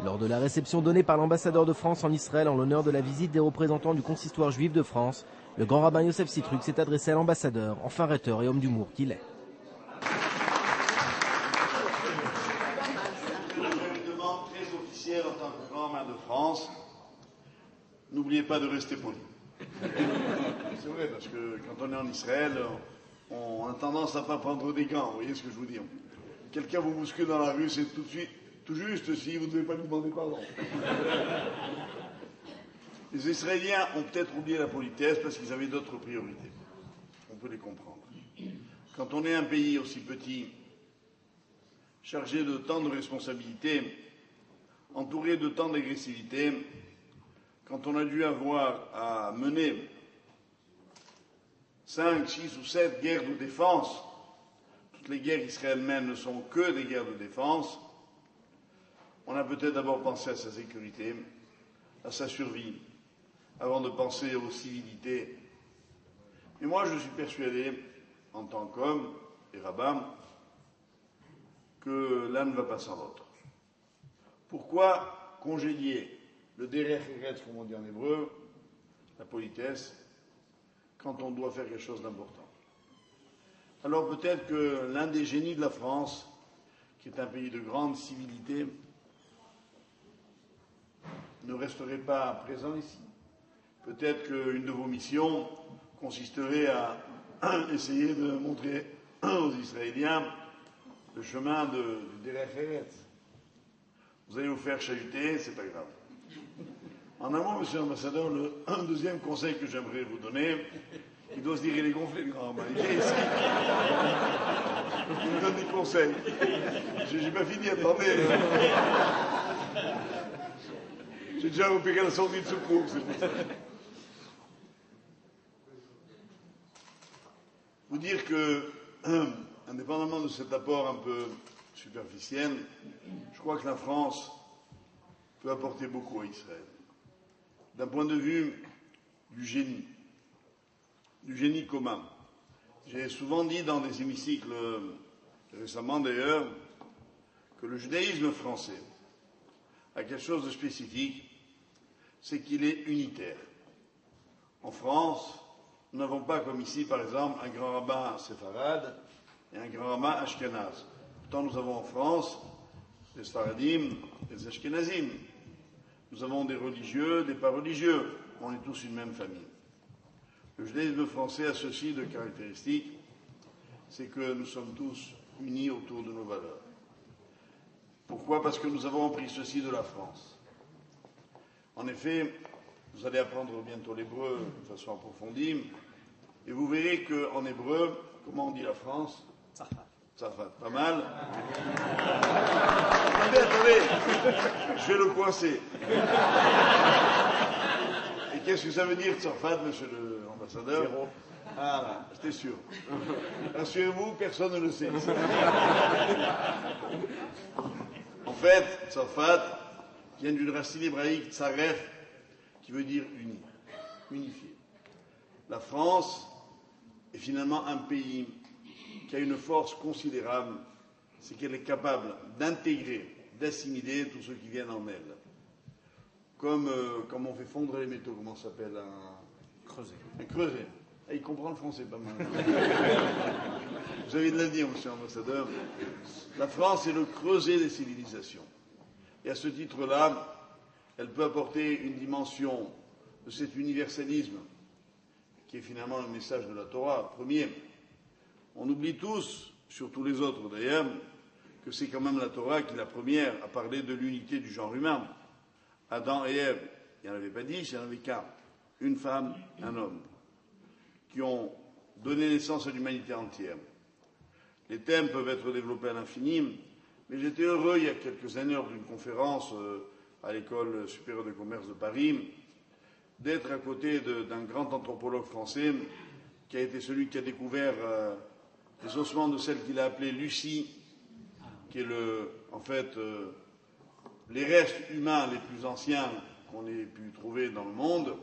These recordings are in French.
Lors de la réception donnée par l'ambassadeur de France en Israël en l'honneur de la visite des représentants du consistoire juif de France, le grand rabbin Yosef Sitruk s'est adressé à l'ambassadeur, enfin rhéteur et homme d'humour qu'il est. Une demande très officielle en tant que grand rabbin de France, n'oubliez pas de rester poli. C'est vrai, parce que quand on est en Israël, on a tendance à ne pas prendre des gants, vous voyez ce que je vous dis. Quelqu'un vous bouscule dans la rue, c'est tout de suite, tout juste si vous ne devez pas lui demander pardon. Les Israéliens ont peut-être oublié la politesse parce qu'ils avaient d'autres priorités. On peut les comprendre. Quand on est un pays aussi petit, chargé de tant de responsabilités, entouré de tant d'agressivité, quand on a dû avoir à mener 5, 6 ou 7 guerres de défense, toutes les guerres israéliennes ne sont que des guerres de défense, on a peut-être d'abord pensé à sa sécurité, à sa survie, avant de penser aux civilités. Et moi, je suis persuadé, en tant qu'homme et rabbin, que l'un ne va pas sans l'autre. Pourquoi congédier le derech eretz, comme on dit en hébreu, la politesse, quand on doit faire quelque chose d'important? Alors peut-être que l'un des génies de la France, qui est un pays de grande civilité, ne resterait pas présent ici. Peut-être qu'une de vos missions consisterait à essayer de montrer aux Israéliens le chemin du derech eretz. Vous allez vous faire chahuter, c'est pas grave. En un mot, monsieur l'ambassadeur, un deuxième conseil que j'aimerais vous donner, il doit se dire, il est gonflé, le grand rabbin. Il vient ici. Il me donne des conseils. J'ai pas fini, attendez. J'ai déjà opéré la sortie de secours, c'est pour ça. Vous dire que, indépendamment de cet apport un peu superficiel, je crois que la France peut apporter beaucoup à Israël. D'un point de vue du génie commun. J'ai souvent dit dans des hémicycles, récemment d'ailleurs, que le judaïsme français a quelque chose de spécifique, c'est qu'il est unitaire. En France, nous n'avons pas comme ici, par exemple, un grand rabbin séfarade et un grand rabbin ashkénaze. Pourtant, nous avons en France les Sfaradim et les Ashkénazim. Nous avons des religieux, des pas religieux. On est tous une même famille. Le judaïsme français a ceci de caractéristique, c'est que nous sommes tous unis autour de nos valeurs. Pourquoi? Parce que nous avons appris ceci de la France. En effet, vous allez apprendre bientôt l'hébreu de façon approfondie, et vous verrez qu'en hébreu, comment on dit la France? Tzarfat, pas mal. Attendez, je vais le coincer. Et qu'est-ce que ça veut dire Tzarfat, monsieur l'ambassadeur? Ah là, j'étais sûr. Rassurez-vous, personne ne le sait. En fait, Tzarfat vient d'une racine hébraïque, tsaref, qui veut dire unir, unifier. La France est finalement un pays qui a une force considérable, c'est qu'elle est capable d'intégrer, d'assimiler tous ceux qui viennent en elle. Comme on fait fondre les métaux, comment ça s'appelle? Un creuset. Un creuset. Et il comprend le français pas mal. Vous avez de l'avenir, monsieur l'ambassadeur. La France est le creuset des civilisations. Et à ce titre-là, elle peut apporter une dimension de cet universalisme qui est finalement le message de la Torah. Premier, on oublie tous, surtout les autres d'ailleurs, que c'est quand même la Torah qui est la première à parler de l'unité du genre humain. Adam et Ève, il n'y en avait pas 10, il n'y en avait qu'un. Une femme, un homme, qui ont donné naissance à l'humanité entière. Les thèmes peuvent être développés à l'infini, mais j'étais heureux il y a quelques années lors d'une conférence à l'École supérieure de commerce de Paris, d'être à côté d'un grand anthropologue français qui a été celui qui a découvert les ossements de celle qu'il a appelée Lucie, qui est en fait les restes humains les plus anciens qu'on ait pu trouver dans le monde,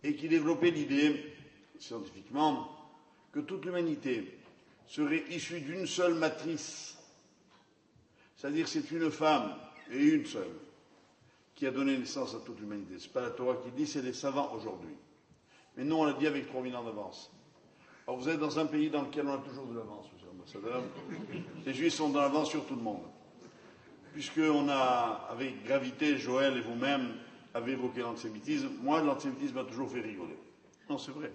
et qui développait l'idée, scientifiquement, que toute l'humanité serait issue d'une seule matrice. C'est-à-dire c'est une femme et une seule, qui a donné naissance à toute l'humanité. Ce n'est pas la Torah qui dit, c'est les savants aujourd'hui. Mais nous, on l'a dit avec 3000 ans d'avance. Alors vous êtes dans un pays dans lequel on a toujours de l'avance, monsieur l'ambassadeur. Les Juifs sont dans l'avance sur tout le monde. Puisqu'on a, avec gravité, Joël et vous-même, avez évoqué l'antisémitisme. Moi, l'antisémitisme m'a toujours fait rigoler. Non, c'est vrai.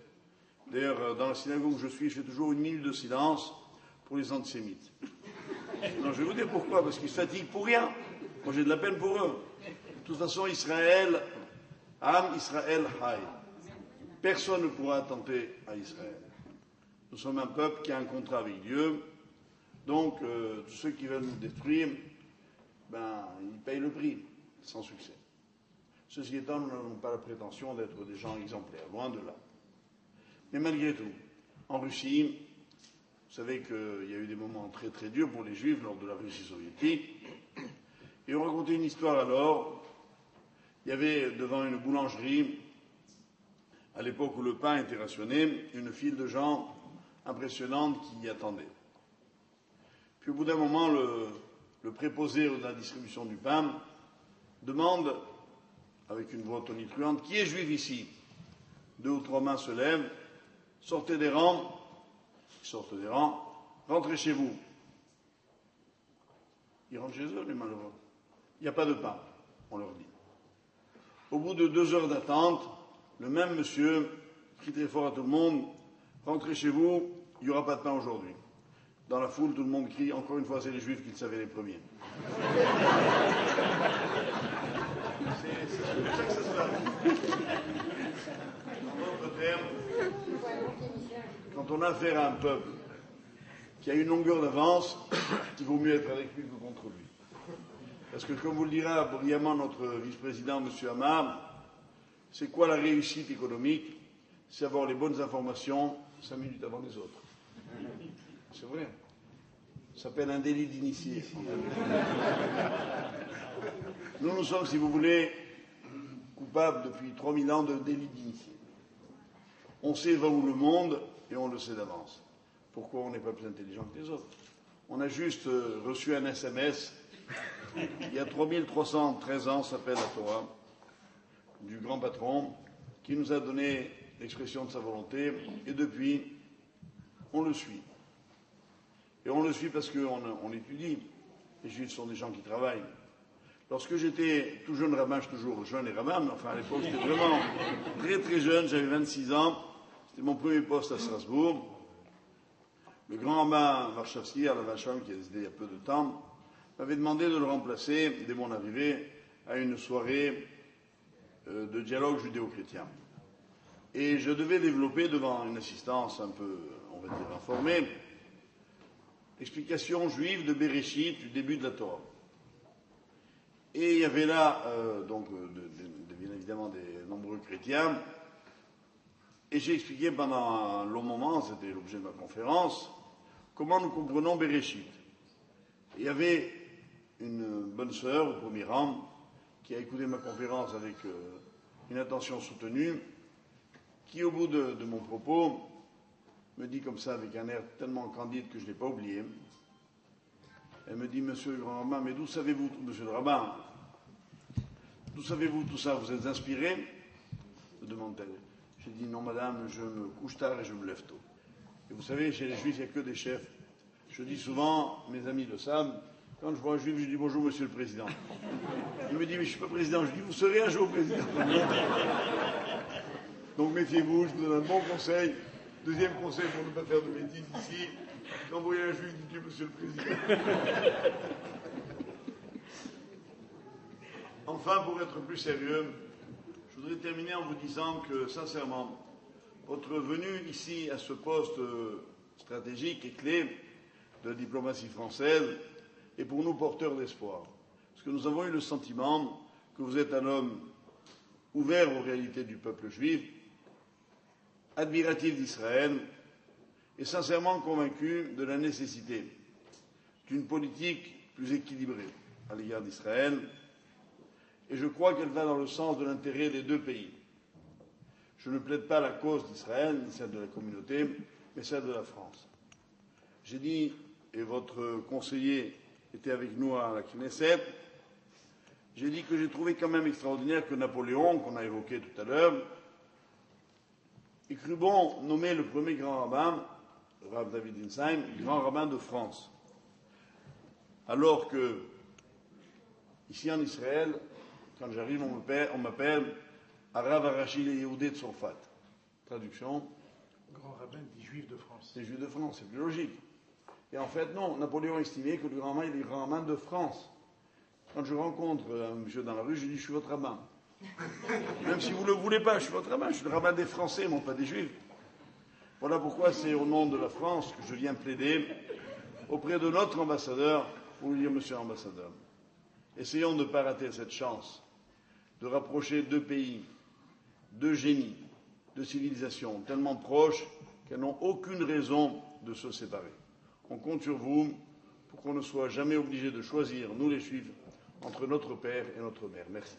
D'ailleurs, dans la synagogue où je suis, je fais toujours une minute de silence pour les antisémites. Non, je vais vous dire pourquoi, parce qu'ils se fatiguent pour rien. Moi, j'ai de la peine pour eux. De toute façon, Israël, Am Israël Hay. Personne ne pourra attenter à Israël. Nous sommes un peuple qui a un contrat avec Dieu. Donc, tous ceux qui veulent nous détruire, ils payent le prix, sans succès. Ceci étant, nous n'avons pas la prétention d'être des gens exemplaires, loin de là. Mais malgré tout, en Russie, vous savez qu'il y a eu des moments très très durs pour les Juifs lors de la Russie soviétique. Et on racontait une histoire alors. Il y avait devant une boulangerie, à l'époque où le pain était rationné, une file de gens impressionnante qui y attendaient. Puis au bout d'un moment, le préposé de la distribution du pain demande, avec une voix tonitruante, qui est juif ici? 2 ou 3 mains se lèvent, sortez des rangs, ils sortent des rangs, rentrez chez vous. Ils rentrent chez eux, les malheureux. Il n'y a pas de pain, on leur dit. Au bout de 2 heures d'attente, le même monsieur crie très fort à tout le monde, rentrez chez vous, il n'y aura pas de pain aujourd'hui. Dans la foule, tout le monde crie, encore une fois, c'est les Juifs qui le savaient les premiers. C'est comme ça que ça se passe. En d'autres termes, quand on a affaire à un peuple qui a une longueur d'avance, il vaut mieux être avec lui que contre lui. Parce que, comme vous le dira brillamment notre vice-président, M. Hamar, c'est quoi la réussite économique? C'est avoir les bonnes informations 5 minutes avant les autres. C'est vrai. Ça s'appelle un délit d'initié. Nous sommes, si vous voulez, coupables depuis 3000 ans de délit d'initié. On sait va où le monde et on le sait d'avance. Pourquoi on n'est pas plus intelligent que les autres? On a juste reçu un SMS il y a 3313 ans, s'appelle la Torah, du grand patron, qui nous a donné l'expression de sa volonté, et depuis, on le suit. Et on le suit parce qu'on étudie. Les Juifs sont des gens qui travaillent. Lorsque j'étais tout jeune rabbin, je suis toujours jeune et rabbin, mais enfin à l'époque j'étais vraiment très très jeune, j'avais 26 ans, c'était mon premier poste à Strasbourg. Le grand rabbin Warshawski, à la Vachon, qui a décédé il y a peu de temps, m'avait demandé de le remplacer, dès mon arrivée, à une soirée de dialogue judéo-chrétien. Et je devais développer devant une assistance un peu, on va dire, informée, l'explication juive de Bereshit, du début de la Torah. Et il y avait là, bien évidemment, des nombreux chrétiens. Et j'ai expliqué pendant un long moment, c'était l'objet de ma conférence, comment nous comprenons Bereshit. Et il y avait une bonne sœur au premier rang qui a écouté ma conférence avec une attention soutenue, qui au bout de mon propos me dit comme ça avec un air tellement candide que je ne l'ai pas oublié. Elle me dit, monsieur le grand rabbin, mais d'où savez-vous, monsieur le rabbin, d'où savez-vous tout ça? Vous êtes inspiré? Me demande-t-elle. J'ai dit, non madame, je me couche tard et je me lève tôt. Et vous savez, chez les Juifs, il n'y a que des chefs. Je dis souvent, mes amis le savent, quand je vois un Juif, je dis bonjour monsieur le président. Il me dit, mais je ne suis pas président. Je dis, vous serez un jour président. Donc méfiez-vous, je vous donne un bon conseil. Deuxième conseil pour ne pas faire de bêtises ici, quand vous voyez un Juif, dites-lui monsieur le président. Enfin, pour être plus sérieux, je voudrais terminer en vous disant que, sincèrement, votre venue ici à ce poste stratégique et clé de la diplomatie française est pour nous porteur d'espoir. Parce que nous avons eu le sentiment que vous êtes un homme ouvert aux réalités du peuple juif, admiratif d'Israël et sincèrement convaincu de la nécessité d'une politique plus équilibrée à l'égard d'Israël. Et je crois qu'elle va dans le sens de l'intérêt des deux pays. Je ne plaide pas la cause d'Israël, ni celle de la communauté, mais celle de la France. J'ai dit, et votre conseiller était avec nous à la Knesset, j'ai dit que j'ai trouvé quand même extraordinaire que Napoléon, qu'on a évoqué tout à l'heure, ait cru bon nommer le premier grand rabbin, Rav David Insheim, grand rabbin de France. Alors que, ici en Israël, quand j'arrive, on m'appelle Arav Arashi Yehoudé de Tzorfat. Traduction. Grand rabbin des Juifs de France. Des Juifs de France, c'est plus logique. Et en fait, non, Napoléon estimait que le grand rabbin, il est le grand rabbin de France. Quand je rencontre un monsieur dans la rue, je dis, je suis votre rabbin. Même si vous ne le voulez pas, je suis votre rabbin, je suis le rabbin des Français, non pas des Juifs. Voilà pourquoi c'est au nom de la France que je viens plaider auprès de notre ambassadeur pour lui dire, monsieur l'ambassadeur, essayons de ne pas rater cette chance de rapprocher deux pays, deux génies, deux civilisations tellement proches qu'elles n'ont aucune raison de se séparer. On compte sur vous pour qu'on ne soit jamais obligé de choisir, nous les Juifs, entre notre père et notre mère. Merci.